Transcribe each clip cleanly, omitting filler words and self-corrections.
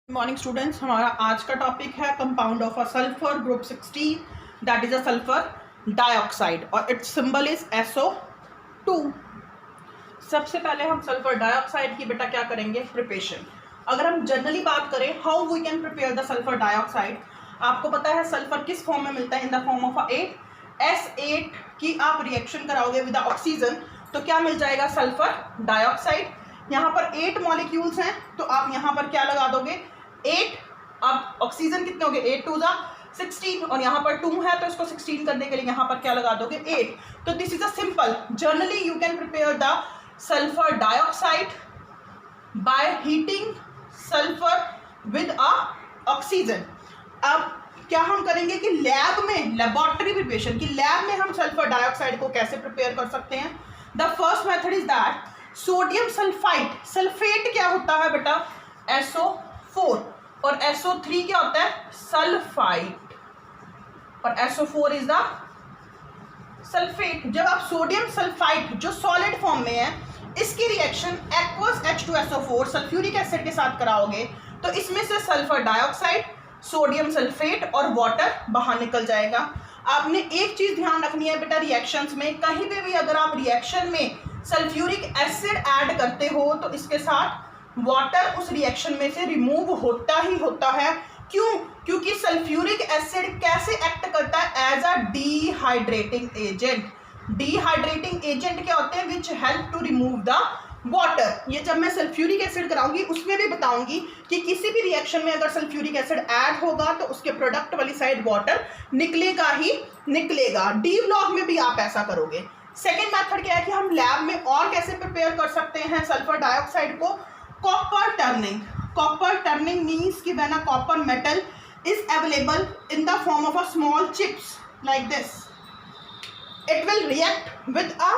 Morning students, हमारा आज का टॉपिक है compound of a sulphur group 16 that is a sulphur dioxide और इट्स सिंबल इज SO2। सबसे पहले हम सल्फर डाइऑक्साइड की बेटा क्या करेंगे, प्रिपरेशन। अगर हम जनरली बात करें how we can prepare the sulphur dioxide, आपको पता है सल्फर किस फॉर्म में मिलता है, इन द फॉर्म ऑफ S8 की आप रिएक्शन कराओगे विद ऑक्सीजन तो क्या मिल जाएगा, सल्फर डाइऑक्साइड। यहाँ पर 8 मॉलिक्यूल्स हैं तो आप यहाँ पर क्या लगा दोगे 8। अब ऑक्सीजन कितने हो गए, 8 2 16 और यहाँ पर 2 है तो इसको 16 करने के लिए यहाँ पर क्या लगा दोगे 8। तो this is a simple, generally you can prepare the sulphur dioxide by heating sulphur with a oxygen. अब क्या हम करेंगे कि लैब में, लेबोरेटरी प्रिपरेशन की लैब में हम सल्फर डाइऑक्साइड को कैसे प्रिपेयर कर सकते हैं। The first method is that sodium sulphide, sulphate क्या होता है बेटा, SO4 और SO3 क्या होता है, सल्फाइड और SO4 इज द सल्फेट। जब आप सोडियम सल्फाइड जो सॉलिड फॉर्म में है इसकी reaction aqueous H2SO4 sulphuric acid के साथ कराओगे तो इसमें से सल्फर डाइऑक्साइड, सोडियम सल्फेट और वाटर बाहर निकल जाएगा। आपने एक चीज ध्यान रखनी है बेटा, रिएक्शंस में कहीं पे भी अगर आप रिएक्शन में सल्फ्यूरिक एसिड ऐड करते हो तो इसके साथ वाटर उस रिएक्शन में से रिमूव होता ही होता है। क्यों? क्योंकि सल्फ्यूरिक एसिड कैसे एक्ट करता है, as a dehydrating agent. Dehydrating agent क्या होते हैं, which help to remove the water. ये जब मैं सल्फ्यूरिक एसिड कराऊंगी उसमें भी बताऊंगी कि किसी भी रिएक्शन में अगर सल्फ्यूरिक एसिड ऐड होगा तो उसके प्रोडक्ट वाली साइड वाटर निकलेगा ही निकलेगा। डी ब्लॉक में भी आप ऐसा करोगे। सेकेंड मेथड क्या है कि हम लैब में और कैसे प्रिपेयर कर सकते हैं सल्फर डाइऑक्साइड को, copper turning. Copper turning means कि when a copper metal is available in the form of a small chips like this, it will react with a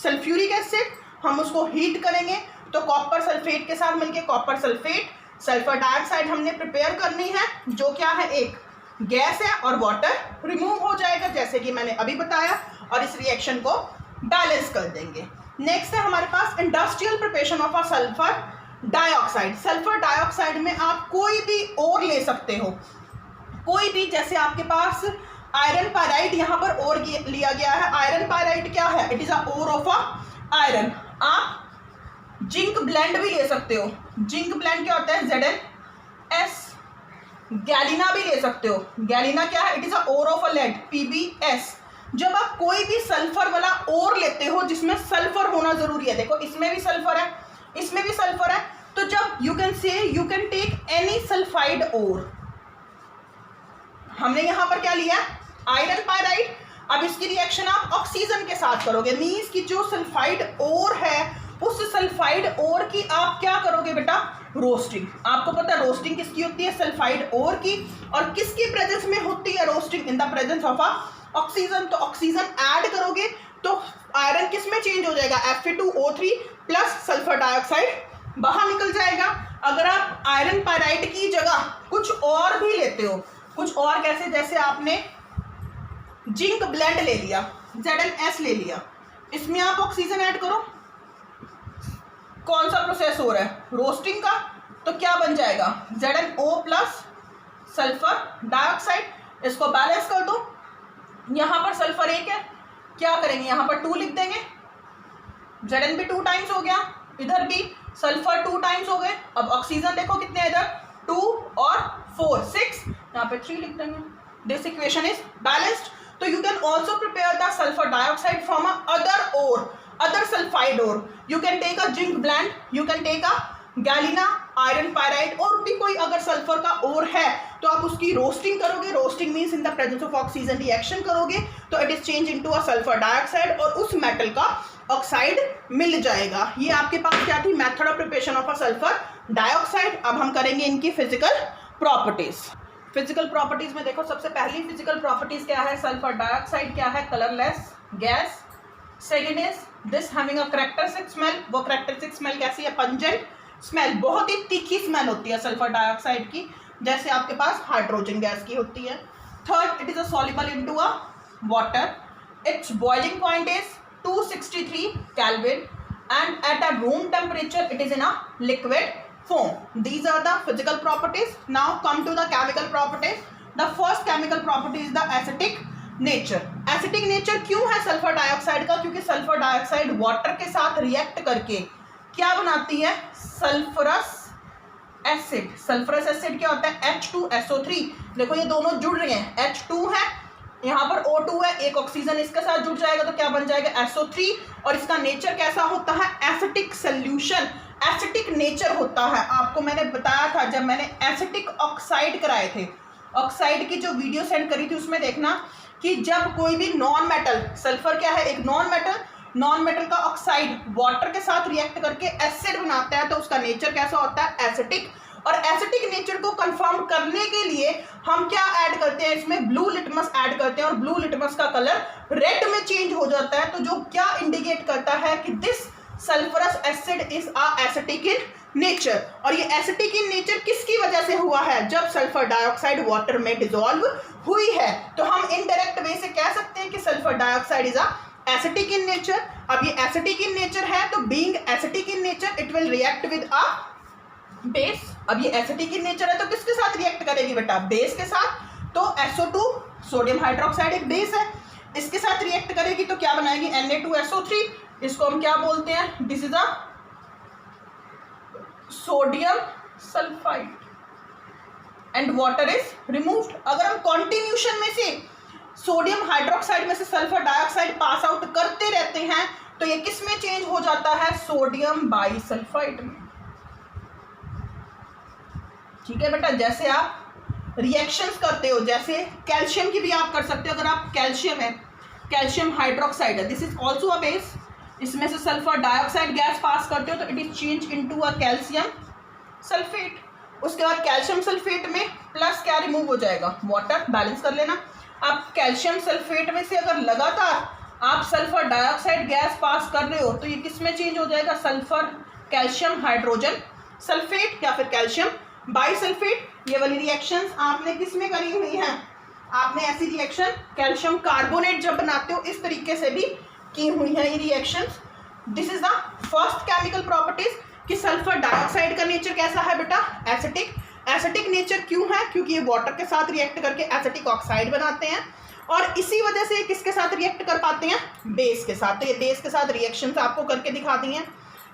sulphuric acid. हम उसको हीट करेंगे तो copper sulphate के साथ मिलके copper sulphate, sulphur dioxide हमने prepare करनी है जो क्या है, एक गैस है और वाटर रिमूव हो जाएगा जैसे कि मैंने अभी बताया और इस रिएक्शन को बैलेंस कर देंगे। नेक्स्ट है हमारे पास industrial preparation of a sulphur dioxide. Sulphur dioxide में आप कोई भी ओर ले सकते हो, कोई भी, जैसे आपके पास आयरन पायराइड यहाँ पर ओर लिया गया है। आयरन पायराइड क्या है, it is a ore of a iron. आप जिंक ब्लेंड भी ले सकते हो। जिंक ब्लेंड क्या होता है, ZnS। गैलिना भी ले सकते हो। गैलिना क्या है, it is a ore of a lead, PbS। जब आप कोई भी सल्फर वाला ओर लेते हो जिसमें सल्फर होना जरूरी है, देखो इसमें भी सल्फर है, इसमें भी सल्फर है, तो जब you can say you can take any sulphide ore. हमने यहां पर क्या लिया, आयरन पायराइड। अब इसकी रिएक्शन आप ऑक्सीजन के साथ करोगे, मींस कि जो सल्फाइड ओर है उस सल्फाइड ओर की आप क्या करोगे बेटा, रोस्टिंग। आपको पता है रोस्टिंग किसकी होती है, सल्फाइड ओर की। और किसकी प्रेजेंस में होती है roasting, in the presence of a oxygen. तो ऑक्सीजन ऐड करोगे तो आयरन किस में चेंज हो जाएगा, Fe2O3 प्लस सल्फर डाइऑक्साइड बाहर निकल जाएगा। अगर आप आयरन पायराइड की जगह कुछ और भी लेते हो, कुछ और कैसे, जैसे आपने जिंक ब्लेंड ले लिया, ZnS ले लिया, इसमें आप ऑक्सीजन ऐड करो, कौन सा प्रोसेस हो रहा है, रोस्टिंग का, तो क्या बन जाएगा, ZnO प्लस सल्फर डाइऑक्साइड। इसको बैलेंस कर दो, यहां पर सल्फर 1 है, क्या करेंगे यहाँ पर 2 लिख देंगे, Zn भी 2 टाइम्स हो गया, इधर भी सल्फर 2 टाइम्स हो गए। अब ऑक्सीजन देखो कितने, इधर 2 और 4 6, यहाँ पे 3 लिख देंगे। This equation is balanced. तो you can also prepare the sulphur dioxide from a other ore, other sulphide ore. You can take a zinc blende, you can take a galena, iron pyrite, और भी कोई अगर sulphur का ओर है तो आप उसकी रोस्टिंग करोगे। Roasting means in the presence of oxygen reaction करोगे तो it is change into a sulphur dioxide और उस मेटल का ऑक्साइड मिल जाएगा। ये आपके पास क्या थी, method of preparation of a sulphur dioxide. अब हम करेंगे इनकी फिजिकल प्रॉपर्टीज। फिजिकल प्रॉपर्टीज में देखो सबसे पहली फिजिकल प्रॉपर्टीज क्या है, सल्फर डाइऑक्साइड क्या है, colourless gas. Second is this having a characteristic smell. वो कैरेक्टरिस्टिक स्मेल कैसी है, पंजेंट स्मेल, बहुत ही तीखी स्मेल होती है सल्फर डाइऑक्साइड की, जैसे आपके पास हाइड्रोजन गैस की होती है। Third, it is a soluble into a water. It's boiling point is 263 Kelvin and at a room temperature it is in a liquid foam. These are the physical properties. Now come to the chemical properties. The first chemical property is the acidic nature. Acidic nature क्यों है sulphur dioxide का? क्योंकि sulphur dioxide water के साथ react करके क्या बनाती है? Sulphurous acid. सल्फरस एसिड क्या होता है? H2SO3. देखो ये दोनों जुड़ रहे हैं, H2 है, यहाँ पर O2 है, एक ऑक्सीजन इसके साथ जुड़ जाएगा तो क्या बन जाएगा? SO3. और इसका नेचर कैसा होता है? Acetic solution. एसिटिक नेचर होता है. आपको मैंने बताया था जब मैंने एसिटिक ऑक्साइड कराए थे, ऑक्साइड की जो वीडियो सेंड करी थी उसमें देखना कि जब कोई भी नॉन मेटल, सल्फर क्या है? एक नॉन मेटल, नॉन मेटल का ऑक्साइड वाटर के साथ रिएक्ट करके एसिड बनाता है तो उसका नेचर कैसा होता है? एसिटिक. और एसिटिक नेचर को कंफर्म करने के लिए हम क्या ऐड करते हैं इसमें? ब्लू लिटमस ऐड करते हैं और ब्लू लिटमस का कलर रेड में चेंज हो जाता है. तो जो क्या इंडिकेट करता है कि this sulphurous acid is a acetic in nature. और ये एसिटिक इन नेचर किसकी वजह से हुआ है? जब सल्फर डाइऑक्साइड वाटर में डिसॉल्व हुई है. तो हम इनडायरेक्ट वे से कह सकते हैं कि sulphur dioxide is a acetic in nature. अब ये एसिटिक इन नेचर है तो being acetic in nature it will react with a base. अब ये एसिटिक इन नेचर है तो किसके साथ रिएक्ट करेगी बेटा? बेस के साथ. तो SO2 सोडियम हाइड्रोक्साइड एक बेस है, इसके साथ रिएक्ट करेगी तो क्या बनाएगी? Na2SO3. इसको हम क्या बोलते हैं? This is a sodium sulphide and water is removed. अगर हम कॉन्टिन्यूशन में से सोडियम हाइड्रोक्साइड में से सल्फर डाइऑक्साइड पास आउट करते रहते हैं तो ये किस में चेंज हो जाता है? सोडियम बाइसल्फाइड में. ठीक है बेटा. जैसे आप रिएक्शंस करते हो, जैसे कैल्शियम की भी आप कर सकते हो. अगर आप कैल्शियम है, कैल्शियम हाइड्रोक्साइड है, this is also a base, इसमें से सल्फर डाइऑक्साइड गैस पास करते हो तो it is change into a calcium sulphate. उसके बाद कैल्शियम सल्फेट में प्लस क्या रिमूव हो जाएगा? वाटर. बैलेंस कर लेना. आप कैल्शियम सल्फेट में से अगर लगातार आप सल्फर डाइऑक्साइड गैस पास कर रहे हो तो ये किस में चेंज हो जाएगा? सल्फर कैल्शियम हाइड्रोजन सल्फेट या फिर कैल्शियम बाइसल्फेट. ये वाली रिएक्शंस आपने किस में करी हुई हैं? आपने ऐसी रिएक्शन कैल्शियम कार्बोनेट जब बनाते हो इस तरीके से भी की हुई है ये reactions. This is the first chemical properties कि सल्फर डाइऑक्साइड का नेचर कैसा है बेटा? एसिटिक. एसिटिक नेचर क्यों है? क्योंकि ये वाटर के साथ रिएक्ट करके एसिटिक ऑक्साइड बनाते हैं और इसी वजह से किसके साथ रिएक्ट कर पाते हैं? बेस के साथ. तो ये बेस के साथ रिएक्शंस आपको करके दिखा दी हैं.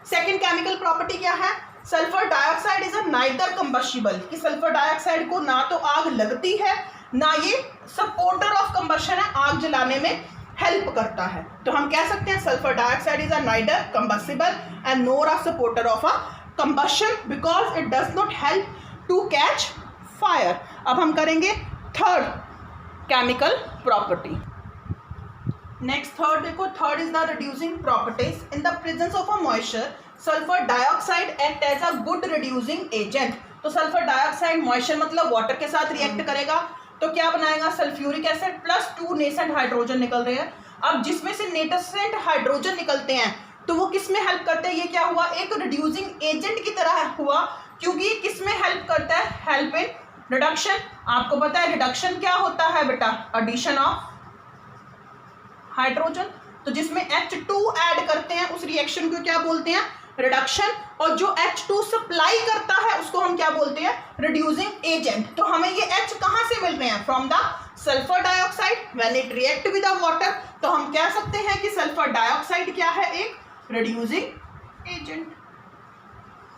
सेकेंड केमिकल प्रॉपर्टी क्या है? Sulphur dioxide is a neither combustible. कि सल्फर डाइऑक्साइड को ना तो आग लगती है ना ये सपोर्टर ऑफ कंबशन है, आग जलाने में हेल्प करता है. तो हम कह सकते हैं sulphur dioxide is a neither combustible and nor a supporter of a combustion because it does not help to catch fire. अब हम करेंगे third chemical property. Next third देखो. Third is the reducing properties. In the presence of a moisture sulphur dioxide act as a good reducing agent. तो sulphur dioxide moisture मतलब water के साथ react करेगा तो क्या बनाएगा? Sulphuric acid plus 2 nascent hydrogen निकल रहे हैं. अब जिसमें से नेसेंट हाइड्रोजन निकलते हैं तो वो किस में हेल्प करते हैं? ये क्या हुआ? एक रिड्यूसिंग एजेंट की तरह हुआ क्योंकि किस में हेल्प करता है? Help in reduction. आपको पता है रिडक्शन क्या होता है बेटा? Addition of hydrogen. तो जिसमें H2 ऐड करते हैं उस रिएक्शन को क्या बोलते हैं? रिडक्शन. और जो H2 सप्लाई करता है उसको हम क्या बोलते हैं? Reducing agent. तो हमें ये H कहाँ से मिल रहे हैं? From the sulphur dioxide when it react with the water. तो हम कह सकते हैं कि सल्फर डाइऑक्साइड क्या है? एक रिड्यूसिंग एजेंट.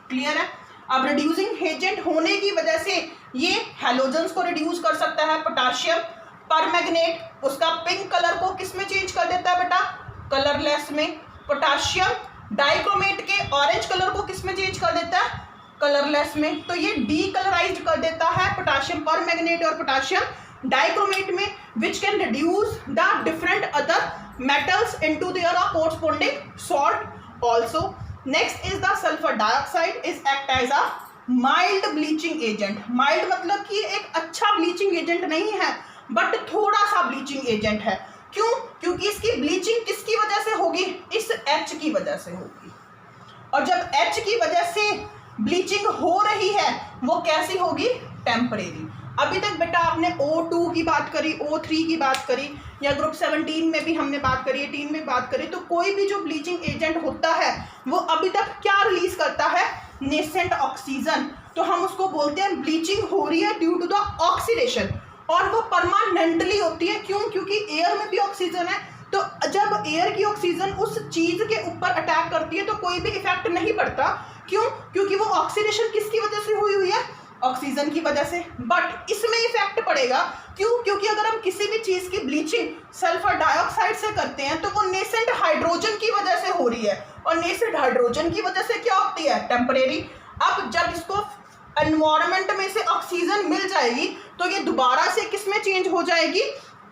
क्लियर है? अब रिड्यूसिंग एजेंट होने की वजह से ये हैलोजन्स को रिड्यूस कर सकता है. पोटाशियम परमैंगनेट उसका पिंक कलर को किस में चेंज कर देता है बेटा? कलरलेस में. पोटाशियम डाइक्रोमेट के ऑरेंज कलर को किस में चेंज कर देता है? कलरलेस में. तो ये डीकलराइज्ड कर देता है पोटाशियम परमैंगनेट और पोटाशियम डाइक्रोमेट में, which can reduce the different other metals into their corresponding salt also. Next is the sulphur dioxide is act as a mild bleaching agent. Mild मतलब कि एक अच्छा ब्लीचिंग एजेंट नहीं है but थोड़ा सा ब्लीचिंग एजेंट है. क्यों? क्योंकि इसकी ब्लीचिंग किसकी वजह से होगी? इस H की वजह से होगी. और जब H की वजह से ब्लीचिंग हो रही है वो कैसी होगी? टेम्परेरी. अभी तक बेटा आपने O2 की बात करी, O3 की बात करी या ग्रुप 17 में भी हमने बात करी, 18 में बात करी. तो कोई भी जो ब्लीचिंग एजेंट होता है वो अभी तक क्या रिलीज करता है? नेसेंट ऑक्सीजन, तो हम उसको बोलते हैं ब्लीचिंग हो रही है ड्यू टू द ऑक्सीडेशन, और वो परमानेंटली होती है। क्यों? क्योंकि एयर में भी ऑक्सीजन है, तो जब एयर की ऑक्सीजन उस चीज के ऊपर अटैक करती है तो कोई भी इफेक्ट नहीं पड़ता। क्यों? क्योंकि वो ऑक्सीडेशन किसकी वजह से हुई है? ऑक्सीजन की वजह से। बट इसमें इफेक्ट पड़ेगा। क्यों? क्योंकि अगर हम किसी भी चीज की ब्लीचिंग सल्फर डाइऑक्साइड से करते हैं तो वो नेसेंट हाइड्रोजन की वजह से हो रही है, और नेसेंट हाइड्रोजन की वजह से क्या होती है? टेम्परेरी। अब जब इसको एनवायरनमेंट में से ऑक्सीजन मिल जाएगी तो ये दोबारा से किस में चेंज हो जाएगी?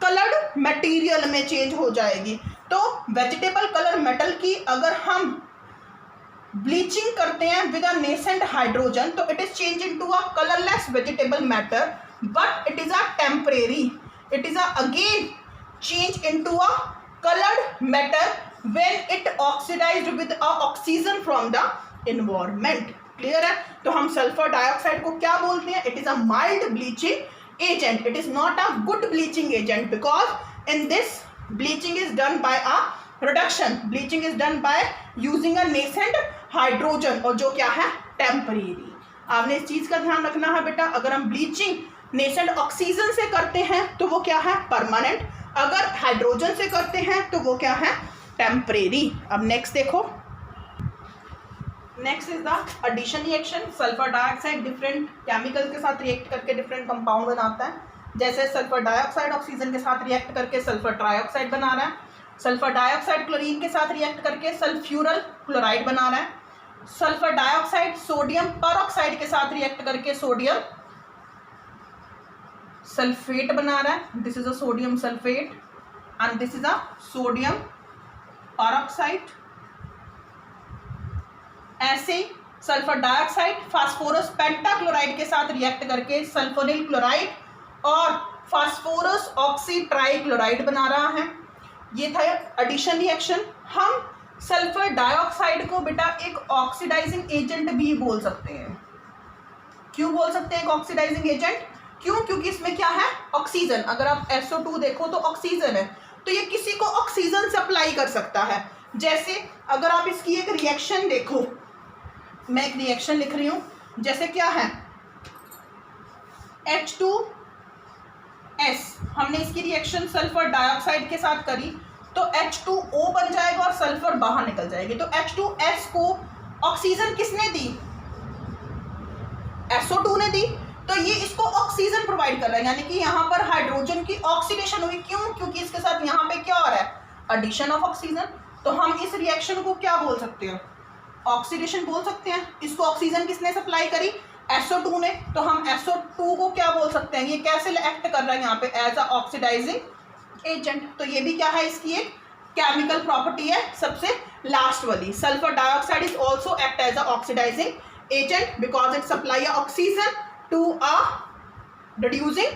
कलर्ड मटेरियल में चेंज हो जाएगी। तो वेजिटेबल कलर मेटल की अगर हम ब्लीचिंग करते हैं विद अ नेसेंट हाइड्रोजन तो it is change into a colourless vegetable matter, but it is a temporary, it is again change into a coloured matter when it oxidised with a oxygen from the environment. Clear है? तो हम sulphur dioxide को क्या बोलते हैं? It is a mild bleaching agent, it is not a good bleaching agent, because in this bleaching is done by a reduction, bleaching is done by using a nascent hydrogen, और जो क्या है? Temporary. आपने इस चीज का ध्यान रखना है बेटा, अगर हम ब्लीचिंग नेसेंट ऑक्सीजन से करते हैं तो वो क्या है? परमानेंट, अगर हाइड्रोजन से करते हैं तो वो क्या है? टेम्परेरी। अब नेक्स्ट देखो, next is the addition reaction. Sulphur dioxide different chemicals के साथ रिएक्ट करके डिफरेंट कंपाउंड बनाता है। जैसे सल्फर डाइऑक्साइड ऑक्सीजन के साथ रिएक्ट करके सल्फर ट्राइऑक्साइड बना रहा है, सल्फर डाइऑक्साइड क्लोरीन के साथ रिएक्ट करके सल्फ्यूरल क्लोराइड बना रहा है, सल्फर डाइऑक्साइड सोडियम परऑक्साइड के साथ रिएक्ट करके सोडियम सल्फेट बना रहा है, this is a sodium sulphate and this is a sodium peroxide. ऐसे सल्फर डाइऑक्साइड फास्फोरस पेंटाक्लोराइड के साथ रिएक्ट करके सल्फोनिल क्लोराइड और फास्फोरस ऑक्सी ट्राइक्लोराइड बना रहा है। ये था एडिशन रिएक्शन। हम सल्फर डाइऑक्साइड को बेटा एक ऑक्सीडाइजिंग एजेंट भी बोल सकते हैं। क्यों बोल सकते हैं एक ऑक्सीडाइजिंग एजेंट? क्यों? क्योंकि इसमें क्या है? ऑक्सीजन। अगर आप SO2 देखो तो ऑक्सीजन है, तो ये किसी को ऑक्सीजन सप्लाई कर सकता है। जैसे अगर आप इसकी एक रिएक्शन देखो, मैं एक रिएक्शन लिख रही हूं, जैसे क्या है? H2S, हमने इसकी रिएक्शन सल्फर डाइऑक्साइड के साथ करी तो H2O बन जाएगा और सल्फर बाहर निकल जाएगी। तो H2S को ऑक्सीजन किसने दी? SO2 ने दी, तो ये इसको ऑक्सीजन प्रोवाइड कर रहा है, यानी कि यहाँ पर हाइड्रोजन की ऑक्सीडेशन हुई। क्यों? क्योंकि इसके साथ यहाँ पे क्या हो रहा है? Addition of oxygen. तो हम इस रिएक्शन को क्या बोल सकते हैं? ऑक्सीडेशन बोल सकते हैं। इसको ऑक्सीजन किसने सप्लाई करी? SO2 ने। तो हम SO2 को क्या बोल सकते हैं? ये कैसे एक्ट कर रहा है यहाँ पे? As a oxidising agent. तो ये भी क्या है? इसकी एक केमिकल प्रॉपर्टी है, सबसे लास्ट वाली। Sulphur dioxide is also act as a oxidising agent because it supply oxygen to a reducing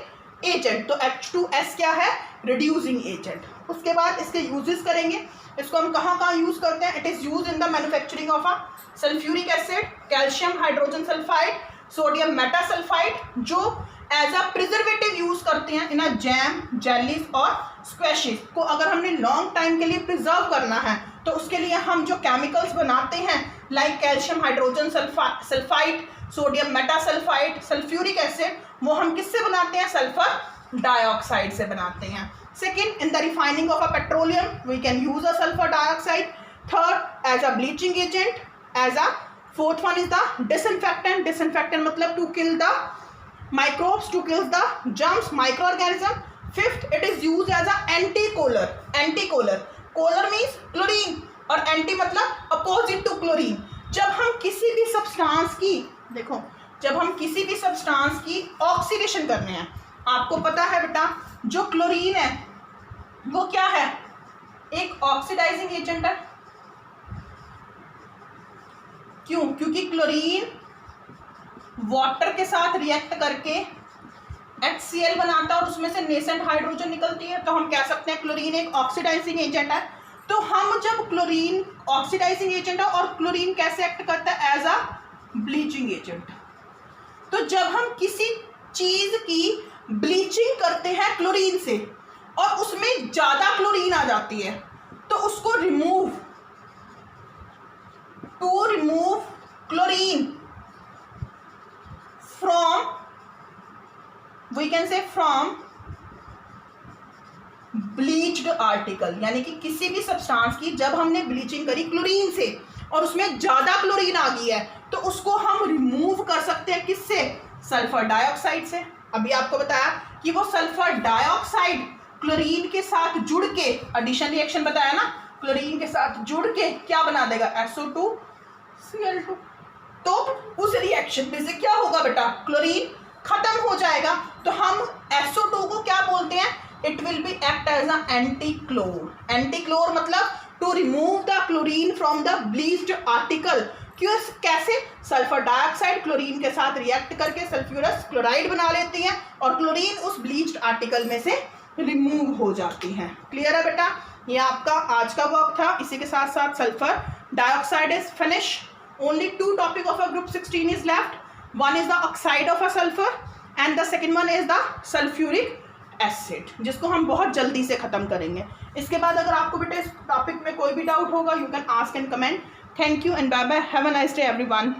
agent. तो H2S क्या है? Reducing agent. उसके बाद इसके यूजेस करेंगे। इसको हम कहाँ यूज करते हैं? It is use in the manufacturing of a sulphuric acid, calcium hydrogen sulphide, sodium metasulphide, जो एज अ प्रिजर्वेटिव यूज करते हैं इन अ जैम, जेलीज और स्क्वैशेस को। अगर हमने लॉन्ग टाइम के लिए प्रिजर्व करना है तो उसके लिए हम जो केमिकल्स बनाते हैं like calcium hydrogen sulphide, sodium metasulphide, sulphuric acid, वो हम किससे बनाते हैं? सल्फर डाइऑक्साइड से बनाते हैं। Second, in the refining of a petroleum we can use a sulphur dioxide. Third, as a bleaching agent, as a fourth one is the disinfectant. Disinfectant मतलब to kill the microbes, to kill the germs, microorganism. Fifth, it is used as a anti-kolar. Anti-kolar, kolar means chlorine और anti मतलब opposite to chlorine। जब हम किसी भी substance की, देखो, जब हम किसी भी सब्सटेंस की ऑक्सीडेशन करने हैं, आपको पता है बेटा जो क्लोरीन है वो क्या है? एक ऑक्सीडाइजिंग एजेंट है। क्यों? क्योंकि क्लोरीन वाटर के साथ रिएक्ट करके HCl बनाता है और उसमें से नेसेंट हाइड्रोजन निकलती है, तो हम कह सकते हैं क्लोरीन एक ऑक्सीडाइजिंग एजेंट है। तो हम जब क्लोरीन ऑक्सीडाइजिंग एजेंट है और क्लोरीन कैसे एक्ट करता है? As a bleaching agent. तो जब हम किसी चीज की ब्लीचिंग करते हैं क्लोरीन से और उसमें ज्यादा क्लोरीन आ जाती है तो उसको remove, to remove chlorine from, we can say from bleached article, यानी कि किसी भी सब्सटेंस की जब हमने ब्लीचिंग करी क्लोरीन से और उसमें ज्यादा क्लोरीन आ गई है तो उसको हम रिमूव कर सकते हैं किससे, सल्फर डाइऑक्साइड से। अभी आपको बताया कि वो सल्फर डाइऑक्साइड क्लोरीन के साथ जुड़ के, एडिशन रिएक्शन बताया ना, क्लोरीन के साथ जुड़ के क्या बना देगा, SO2Cl2। तो उस रिएक्शन में से क्या होगा बेटा, क्लोरीन खत्म हो जाएगा, तो हम SO2 को क्या बोलते हैं, it will be act as a antichlor. Antichlor मतलब to remove the chlorine from the bleached article. क्यों, कैसे, सल्फर डाइऑक्साइड क्लोरीन के साथ रिएक्ट करके सल्फ्यूरस क्लोराइड बना लेती है और क्लोरीन उस ब्लीच्ड आर्टिकल में से रिमूव हो जाती है। क्लियर है बेटा, ये आपका आज का वर्क था। इसी के साथ साथ sulphur dioxide is finish, only 2 topic of a group 16 is left, one is the oxide of a sulphur and the second one is the sulphuric acid, जिसको हम बहुत जल्दी से खत्म करेंगे। इसके बाद अगर आपको बेटा इस टॉपिक में कोई भी डाउट होगा, you can ask and comment. Thank you and bye bye, have a nice day everyone.